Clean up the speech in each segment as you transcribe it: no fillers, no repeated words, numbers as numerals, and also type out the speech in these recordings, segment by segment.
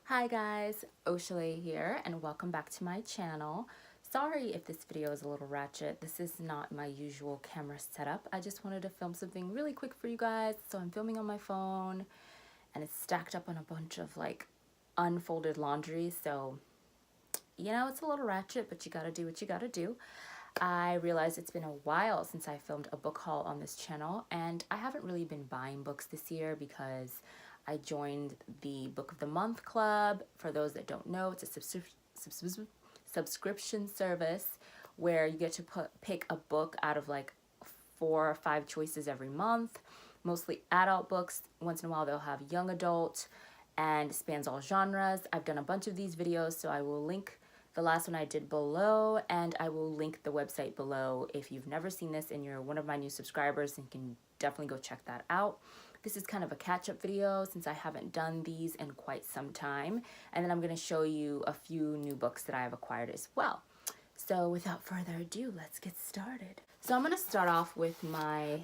Hi guys, Oshale here and welcome back to my channel. Sorry if this video is a little ratchet. This is not my usual camera setup. I just wanted to film something really quick for you guys. So I'm filming on my phone and it's stacked up on a bunch of like unfolded laundry. So, you know, it's a little ratchet, but you gotta do what you gotta do. I realized it's been a while since I filmed a book haul on this channel, and I haven't really been buying books this year because I joined the Book of the Month Club. For those that don't know, it's a subscription service where you get to pick a book out of like 4 or 5 choices every month, mostly adult books. Once in a while they'll have young adult, and spans all genres. I've done a bunch of these videos, so I will link the last one I did below, and I will link the website below. If you've never seen this and you're one of my new subscribers, then you can definitely go check that out. This is kind of a catch-up video since I haven't done these in quite some time, and then I'm going to show you a few new books that I have acquired as well. So without further ado, let's get started. So I'm going to start off with my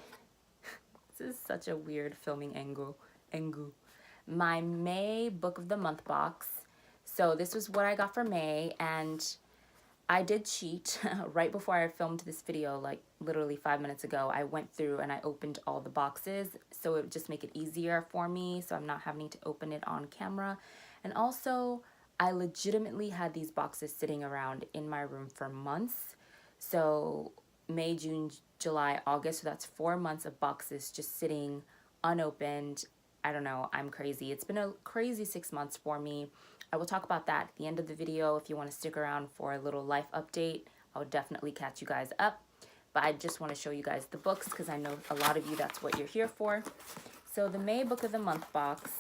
this is such a weird filming angle. My May Book of the Month box. So this was what I got for May, and I did cheat. Right before I filmed this video, like literally 5 minutes ago, I went through and I opened all the boxes, so it would just make it easier for me, so I'm not having to open it on camera. And also, I legitimately had these boxes sitting around in my room for months. So May, June, July, August, so that's 4 months of boxes just sitting unopened. I don't know, I'm crazy. It's been a crazy 6 months for me. I will talk about that at the end of the video. If you want to stick around for a little life update, I'll definitely catch you guys up. But I just want to show you guys the books because I know a lot of you, that's what you're here for. So the May Book of the Month box,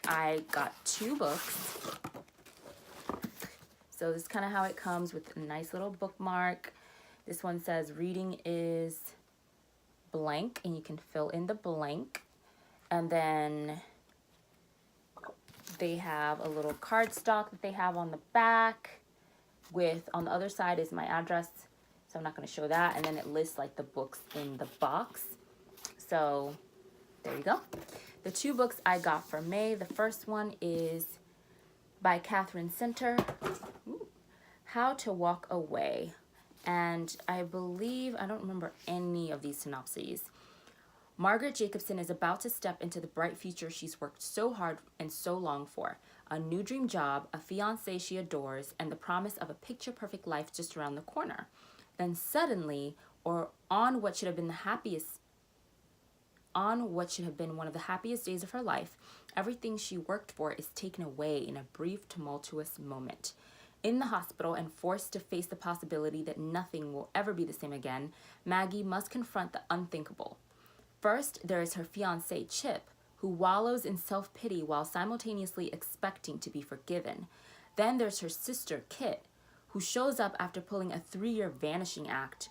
I got 2 books. So this is kind of how it comes, with a nice little bookmark. This one says reading is blank, and you can fill in the blank. And then they have a little cardstock that they have on the back with, on the other side is my address, so I'm not going to show that. And then it lists like the books in the box. So there you go. The 2 books I got for May, the first one is by Catherine Center, How to Walk Away. And I believe, I don't remember any of these synopses. Margaret Jacobson is about to step into the bright future she's worked so hard and so long for. A new dream job, a fiancé she adores, and the promise of a picture-perfect life just around the corner. Then suddenly, or on what should have been one of the happiest days of her life, everything she worked for is taken away in a brief, tumultuous moment. In the hospital and forced to face the possibility that nothing will ever be the same again, Maggie must confront the unthinkable. First, there is her fiancé, Chip, who wallows in self-pity while simultaneously expecting to be forgiven. Then there's her sister, Kit, who shows up after pulling a 3-year vanishing act.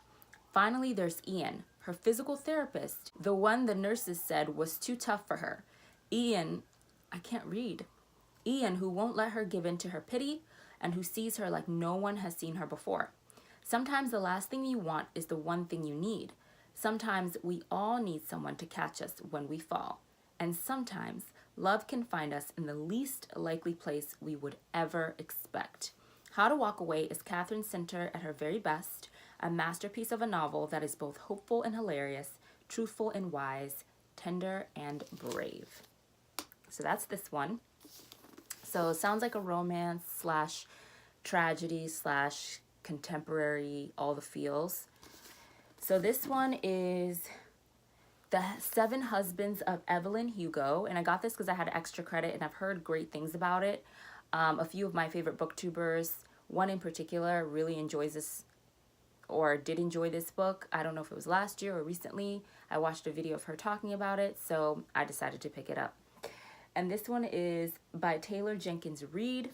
Finally, there's Ian, her physical therapist, the one the nurses said was too tough for her. Ian, who won't let her give in to her pity and who sees her like no one has seen her before. Sometimes the last thing you want is the one thing you need. Sometimes we all need someone to catch us when we fall. And sometimes love can find us in the least likely place we would ever expect. How to Walk Away is Catherine Center at her very best, a masterpiece of a novel that is both hopeful and hilarious, truthful and wise, tender and brave. So that's this one. So it sounds like a romance slash tragedy slash contemporary, all the feels. So this one is The 7 Husbands of Evelyn Hugo, and I got this because I had extra credit and I've heard great things about it. A few of my favorite booktubers, one in particular, really enjoys this, or did enjoy this book. I don't know if it was last year or recently. I watched a video of her talking about it, so I decided to pick it up. And this one is by Taylor Jenkins Reid.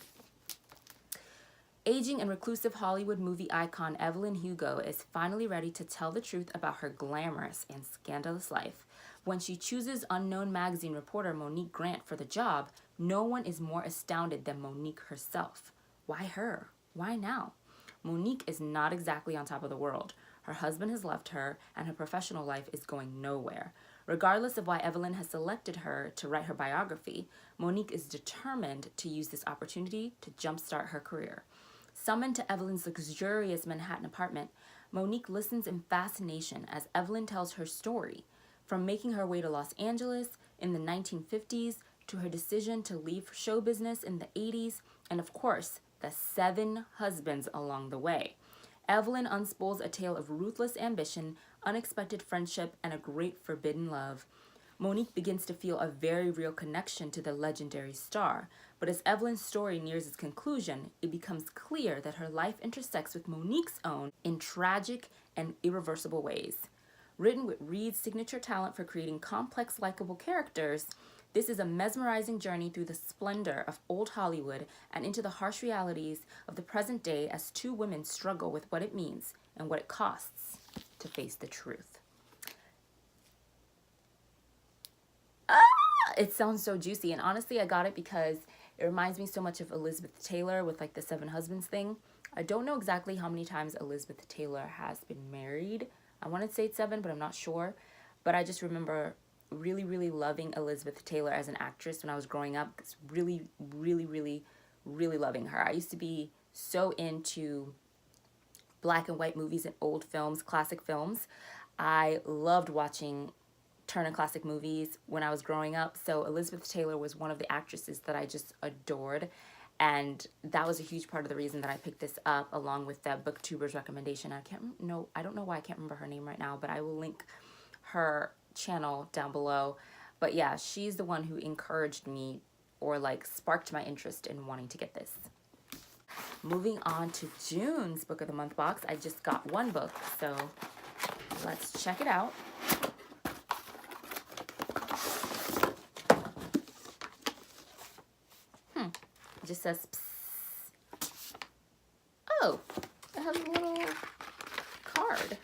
Aging and reclusive Hollywood movie icon Evelyn Hugo is finally ready to tell the truth about her glamorous and scandalous life. When she chooses unknown magazine reporter Monique Grant for the job, no one is more astounded than Monique herself. Why her? Why now? Monique is not exactly on top of the world. Her husband has left her, and her professional life is going nowhere. Regardless of why Evelyn has selected her to write her biography, Monique is determined to use this opportunity to jumpstart her career. Summoned to Evelyn's luxurious Manhattan apartment, Monique listens in fascination as Evelyn tells her story, from making her way to Los Angeles in the 1950s to her decision to leave show business in the 80s, and of course, the 7 husbands along the way. Evelyn unspools a tale of ruthless ambition, unexpected friendship, and a great forbidden love. Monique begins to feel a very real connection to the legendary star, but as Evelyn's story nears its conclusion, it becomes clear that her life intersects with Monique's own in tragic and irreversible ways. Written with Reed's signature talent for creating complex, likable characters, this is a mesmerizing journey through the splendor of old Hollywood and into the harsh realities of the present day as 2 women struggle with what it means and what it costs to face the truth. It sounds so juicy, and honestly I got it because it reminds me so much of Elizabeth Taylor with like the 7 husbands thing. I don't know exactly how many times Elizabeth Taylor has been married. I want to say it's 7, but I'm not sure. But I just remember really, really loving Elizabeth Taylor as an actress when I was growing up. It's really, really, really, really loving her. I used to be so into black and white movies and old films, classic films. I loved watching Turner Classic Movies when I was growing up. So Elizabeth Taylor was one of the actresses that I just adored. And that was a huge part of the reason that I picked this up, along with that booktuber's recommendation. I don't know why I can't remember her name right now, but I will link her channel down below. But yeah, she's the one who encouraged me, or like sparked my interest in wanting to get this. Moving on to June's Book of the Month box. I just got 1 book, so let's check it out. It just says, psst. Oh, it has a little card.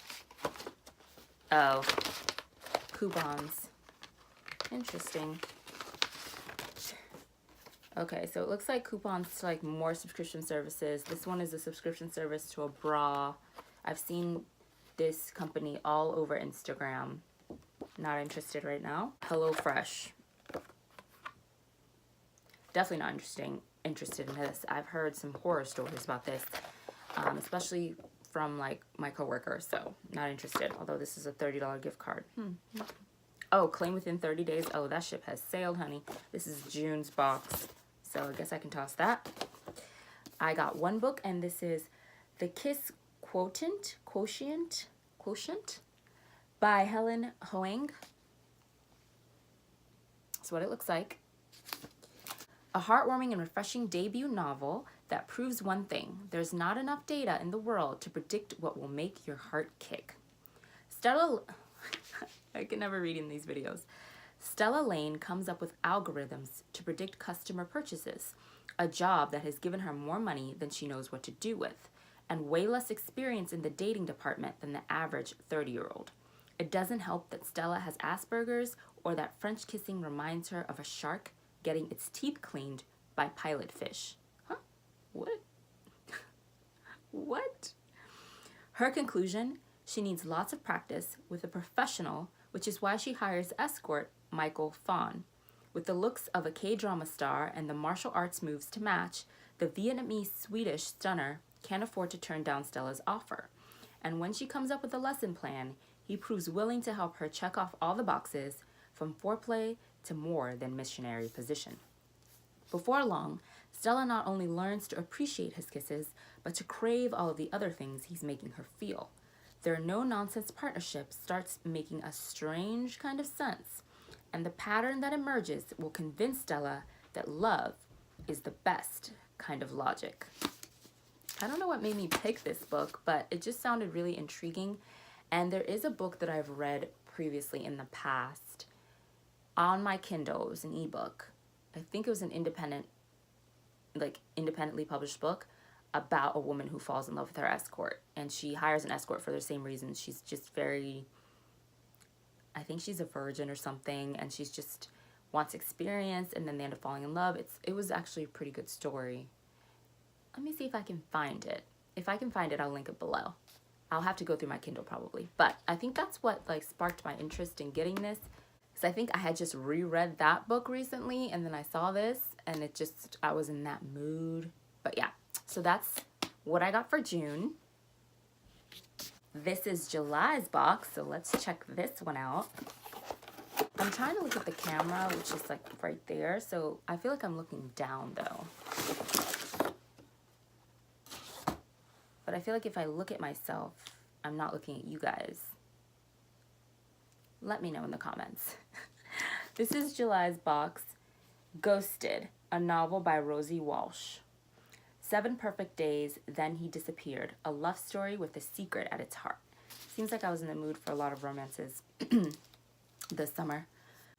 Oh, coupons. Interesting. Okay, so it looks like coupons to like more subscription services. This one is a subscription service to a bra. I've seen this company all over Instagram. Not interested right now. HelloFresh. Definitely not interested in this. I've heard some horror stories about this, especially from like my coworker, so not interested. Although this is a $30 gift card. Oh, claim within 30 days. Oh, that ship has sailed, honey. This is June's box, so I guess I can toss that. I got 1 book, and this is The Kiss Quotient by Helen Hoang. That's what it looks like. A heartwarming and refreshing debut novel that proves one thing: there's not enough data in the world to predict what will make your heart kick. I can never read in these videos. Stella Lane comes up with algorithms to predict customer purchases, a job that has given her more money than she knows what to do with, and way less experience in the dating department than the average 30-year-old. It doesn't help that Stella has Asperger's, or that French kissing reminds her of a shark getting its teeth cleaned by pilot fish. Huh? What? What? Her conclusion: she needs lots of practice with a professional, which is why she hires escort Michael Fawn. With the looks of a K-drama star and the martial arts moves to match, the Vietnamese-Swedish stunner can't afford to turn down Stella's offer. And when she comes up with a lesson plan, he proves willing to help her check off all the boxes, from foreplay to more than missionary position. Before long, Stella not only learns to appreciate his kisses, but to crave all of the other things he's making her feel. Their no-nonsense partnership starts making a strange kind of sense, and the pattern that emerges will convince Stella that love is the best kind of logic. I don't know what made me pick this book, but it just sounded really intriguing, and there is a book that I've read previously in the past on my Kindle. It was an ebook. I think it was an independently published book about a woman who falls in love with her escort, and she hires an escort for the same reasons. She's just very, I think she's a virgin or something, and she's just wants experience, and then they end up falling in love. It was actually a pretty good story. Let me see if I can find it. If I can find it, I'll link it below. I'll have to go through my Kindle probably, but I think that's what like sparked my interest in getting this. Because I think I had just reread that book recently, and then I saw this, and it just, I was in that mood. But yeah, so that's what I got for June. This is July's box, so let's check this one out. I'm trying to look at the camera, which is like right there, so I feel like I'm looking down though. But I feel like if I look at myself, I'm not looking at you guys. Let me know in the comments. This is July's box, Ghosted, a novel by Rosie Walsh. 7 perfect days, then he disappeared. A love story with a secret at its heart. Seems like I was in the mood for a lot of romances this summer.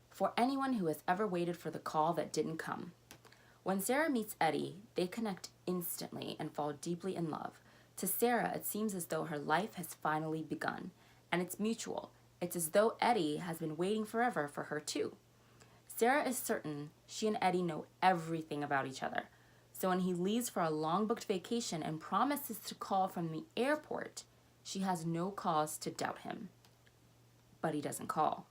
For anyone who has ever waited for the call that didn't come. When Sarah meets Eddie, they connect instantly and fall deeply in love. To Sarah, it seems as though her life has finally begun, and it's mutual. It's as though Eddie has been waiting forever for her too. Sarah is certain she and Eddie know everything about each other. So when he leaves for a long-booked vacation and promises to call from the airport, she has no cause to doubt him. But he doesn't call.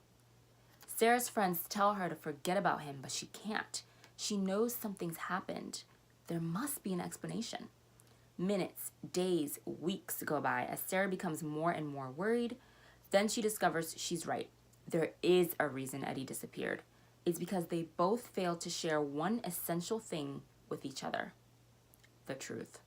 Sarah's friends tell her to forget about him, but she can't. She knows something's happened. There must be an explanation. Minutes, days, weeks go by as Sarah becomes more and more worried. Then she discovers she's right. There is a reason Eddie disappeared. It's because they both failed to share one essential thing with each other: the truth.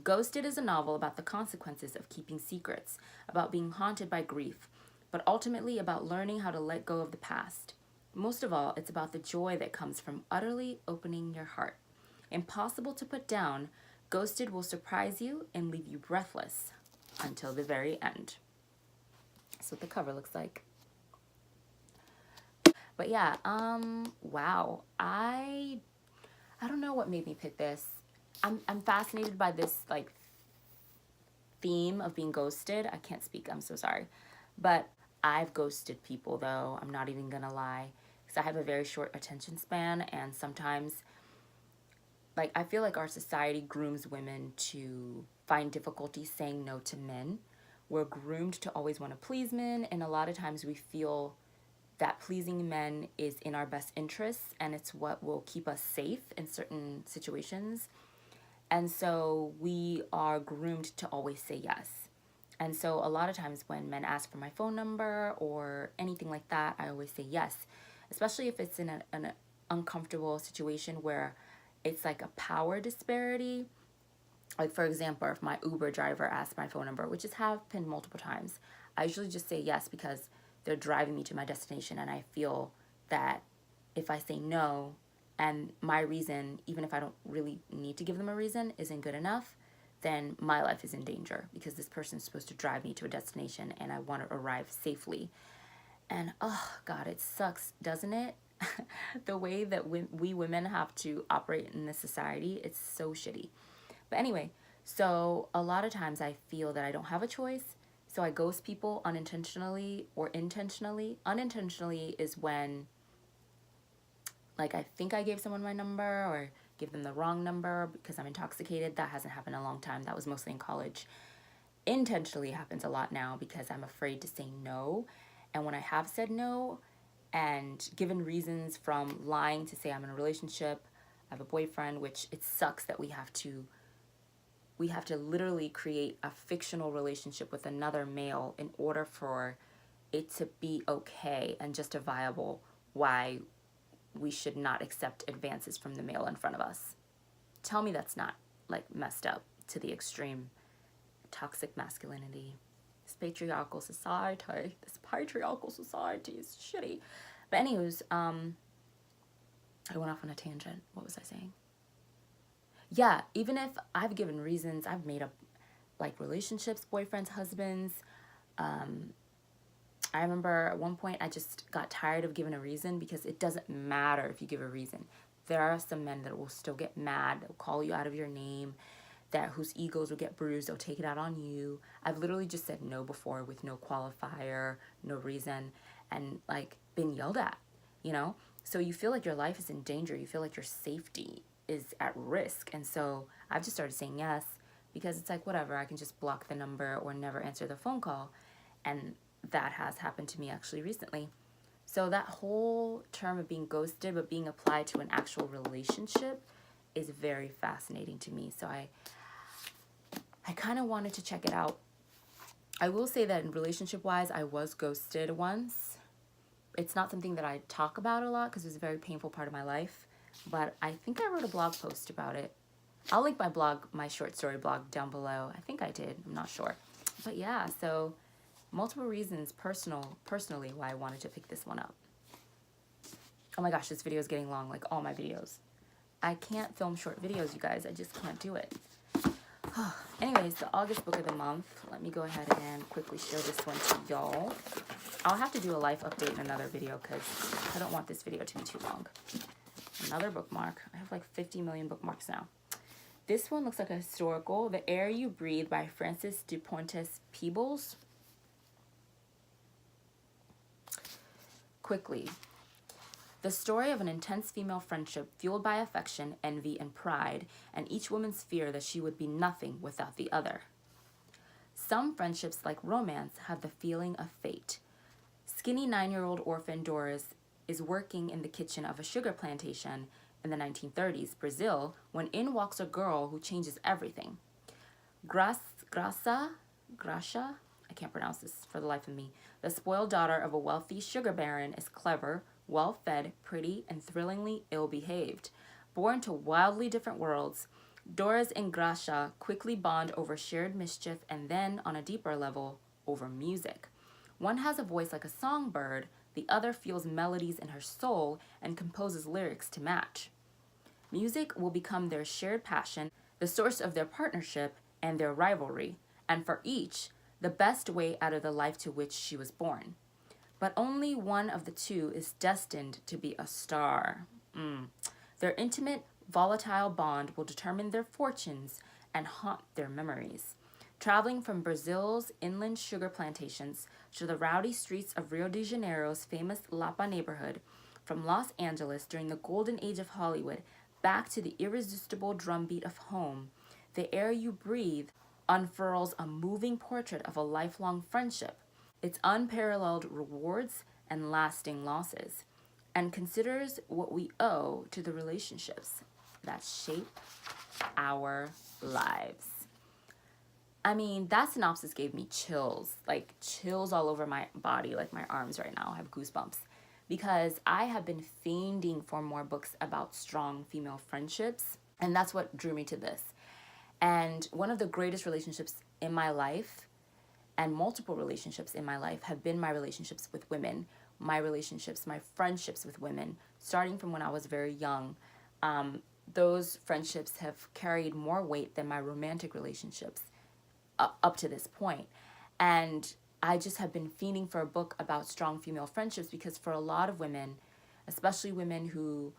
Ghosted is a novel about the consequences of keeping secrets, about being haunted by grief, but ultimately about learning how to let go of the past. Most of all, it's about the joy that comes from utterly opening your heart. Impossible to put down, Ghosted will surprise you and leave you breathless until the very end. That's what the cover looks like. But yeah, wow. I don't know what made me pick this. I'm fascinated by this like theme of being ghosted. I can't speak, I'm so sorry. But I've ghosted people though, I'm not even gonna lie. Because I have a very short attention span, and sometimes like I feel like our society grooms women to find difficulty saying no to men. We're groomed to always want to please men, and a lot of times we feel that pleasing men is in our best interests, and it's what will keep us safe in certain situations. And so we are groomed to always say yes. And so a lot of times when men ask for my phone number or anything like that, I always say yes, especially if it's in an uncomfortable situation where it's like a power disparity. Like for example, if my Uber driver asks my phone number, which has happened multiple times, I usually just say yes because they're driving me to my destination, and I feel that if I say no and my reason, even if I don't really need to give them a reason, isn't good enough, then my life is in danger because this person is supposed to drive me to a destination and I want to arrive safely. And oh God, it sucks, doesn't it? The way that we women have to operate in this society, it's so shitty. But anyway, so a lot of times I feel that I don't have a choice. So I ghost people unintentionally or intentionally. Unintentionally is when like I think I gave someone my number or give them the wrong number because I'm intoxicated. That hasn't happened in a long time. That was mostly in college. Intentionally happens a lot now because I'm afraid to say no. And when I have said no and given reasons from lying to say I'm in a relationship, I have a boyfriend, which it sucks that we have to literally create a fictional relationship with another male in order for it to be okay and justifiable why we should not accept advances from the male in front of us. Tell me that's not like messed up to the extreme. Toxic masculinity. This patriarchal society is shitty. But anyways, I went off on a tangent. What was I saying? Yeah, even if I've given reasons, I've made up like relationships, boyfriends, husbands. I remember at one point I just got tired of giving a reason because it doesn't matter if you give a reason. There are some men that will still get mad, they'll call you out of your name, that whose egos will get bruised, they'll take it out on you. I've literally just said no before with no qualifier, no reason, and like been yelled at, you know? So you feel like your life is in danger, you feel like your safety is at risk. And so I've just started saying yes because it's like, whatever, I can just block the number or never answer the phone call. And that has happened to me actually recently. So that whole term of being ghosted but being applied to an actual relationship is very fascinating to me. So I kind of wanted to check it out. I will say that in relationship wise, I was ghosted once. It's not something that I talk about a lot because it's a very painful part of my life, but I think I wrote a blog post about it. I'll link my blog, my short story blog, down below. I think I did, I'm not sure. But yeah, so multiple reasons personally why I wanted to pick this one up. Oh my gosh, this video is getting long, like all my videos. I can't film short videos, you guys. I just can't do it. Anyways, the August book of the month. Let me go ahead and quickly show this one to y'all. I'll have to do a life update in another video because I don't want this video to be too long. Another bookmark. I have like 50 million bookmarks now. This one looks like a historical. The Air You Breathe by Francis de Pontes Peebles. Quickly. The story of an intense female friendship fueled by affection, envy, and pride, and each woman's fear that she would be nothing without the other. Some friendships, like romance, have the feeling of fate. Skinny 9-year-old orphan Doris is working in the kitchen of a sugar plantation in the 1930s, Brazil, when in walks a girl who changes everything. Graça, I can't pronounce this for the life of me. The spoiled daughter of a wealthy sugar baron is clever, well-fed, pretty, and thrillingly ill-behaved. Born to wildly different worlds, Doris and Gracia quickly bond over shared mischief and then, on a deeper level, over music. One has a voice like a songbird, the other feels melodies in her soul and composes lyrics to match. Music will become their shared passion, the source of their partnership and their rivalry, and for each, the best way out of the life to which she was born. But only one of the two is destined to be a star. Their intimate, volatile bond will determine their fortunes and haunt their memories. Traveling from Brazil's inland sugar plantations to the rowdy streets of Rio de Janeiro's famous Lapa neighborhood, from Los Angeles during the golden age of Hollywood back to the irresistible drumbeat of home, The Air You Breathe unfurls a moving portrait of a lifelong friendship, its unparalleled rewards and lasting losses, and considers what we owe to the relationships that shape our lives. I mean, that synopsis gave me chills, like chills all over my body, like my arms right now. I have goosebumps because I have been fiending for more books about strong female friendships, and that's what drew me to this. And one of the greatest relationships in my life, and multiple relationships in my life, have been my relationships with women, my friendships with women, starting from when I was very young. Those friendships have carried more weight than my romantic relationships up to this point. And I just have been fiending for a book about strong female friendships because for a lot of women, especially women who,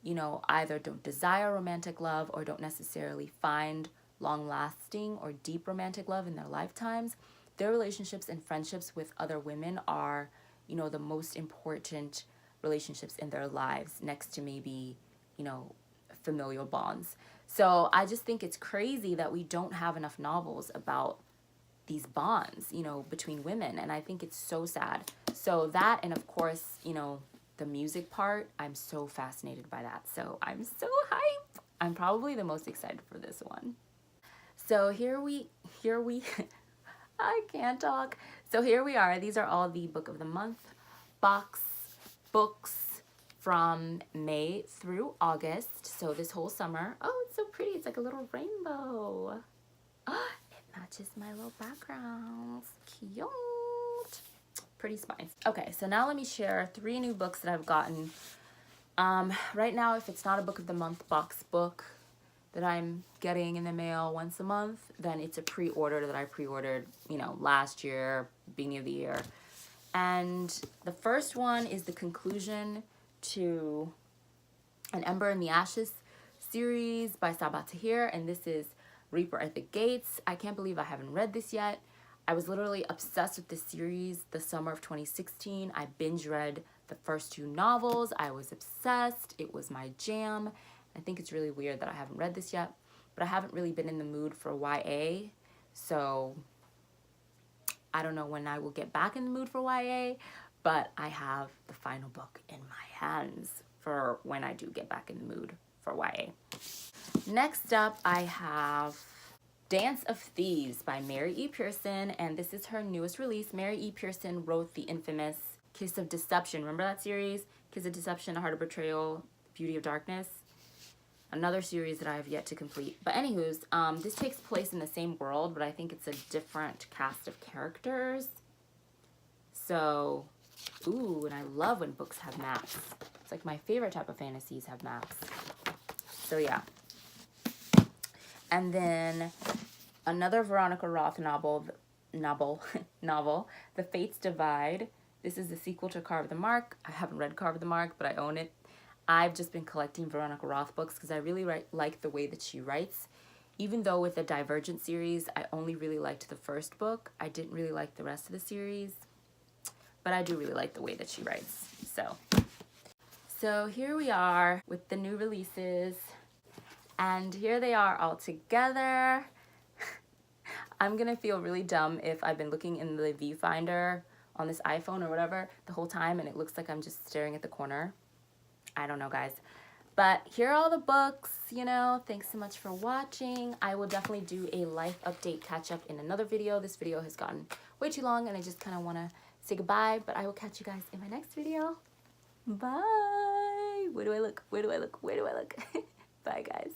you know, either don't desire romantic love or don't necessarily find long-lasting or deep romantic love in their lifetimes, their relationships and friendships with other women are, you know, the most important relationships in their lives, next to maybe, you know, familial bonds. So I just think it's crazy that we don't have enough novels about these bonds, you know, between women. And I think it's so sad. So that, and of course, you know, the music part, I'm so fascinated by that. So I'm so hyped. I'm probably the most excited for this one. So here we I can't talk. So here we are. These are all the book of the month box books from May through August. So this whole summer. Oh, it's so pretty. It's like a little rainbow. It matches my little backgrounds. Cute. Pretty spines. Okay, so now let me share 3 new books that I've gotten. Right now, if it's not a book of the month box book that I'm getting in the mail once a month, then it's a pre-order that I pre-ordered, you know, last year, beginning of the year. And the first one is the conclusion to An Ember in the Ashes series by Sabaa Tahir, and this is Reaper at the Gates. I can't believe I haven't read this yet. I was literally obsessed with this series the summer of 2016. I binge read the first 2 novels. I was obsessed. It was my jam. I think it's really weird that I haven't read this yet, but I haven't really been in the mood for YA, so I don't know when I will get back in the mood for YA, but I have the final book in my hands for when I do get back in the mood for YA. Next up, I have Dance of Thieves by Mary E. Pearson, and this is her newest release. Mary E. Pearson wrote the infamous Kiss of Deception. Remember that series? Kiss of Deception, A Heart of Betrayal, Beauty of Darkness. Another series that I have yet to complete. But anywho's, this takes place in the same world, but I think it's a different cast of characters. So, ooh, and I love when books have maps. It's like my favorite type of fantasies have maps. So yeah. And then another Veronica Roth novel, The Fates Divide. This is the sequel to Carve the Mark. I haven't read Carve the Mark, but I own it. I've just been collecting Veronica Roth books because I really like the way that she writes. Even though with the Divergent series, I only really liked the first book. I didn't really like the rest of the series. But I do really like the way that she writes. So here we are with the new releases. And here they are all together. I'm gonna feel really dumb if I've been looking in the viewfinder on this iPhone or whatever the whole time and it looks like I'm just staring at the corner. I don't know, guys. But here are all the books, you know. Thanks so much for watching. I will definitely do a life update catch up in another video. This video has gotten way too long and I just kind of want to say goodbye, but I will catch you guys in my next video. Bye. Where do I look? Where do I look? Where do I look? Bye, guys.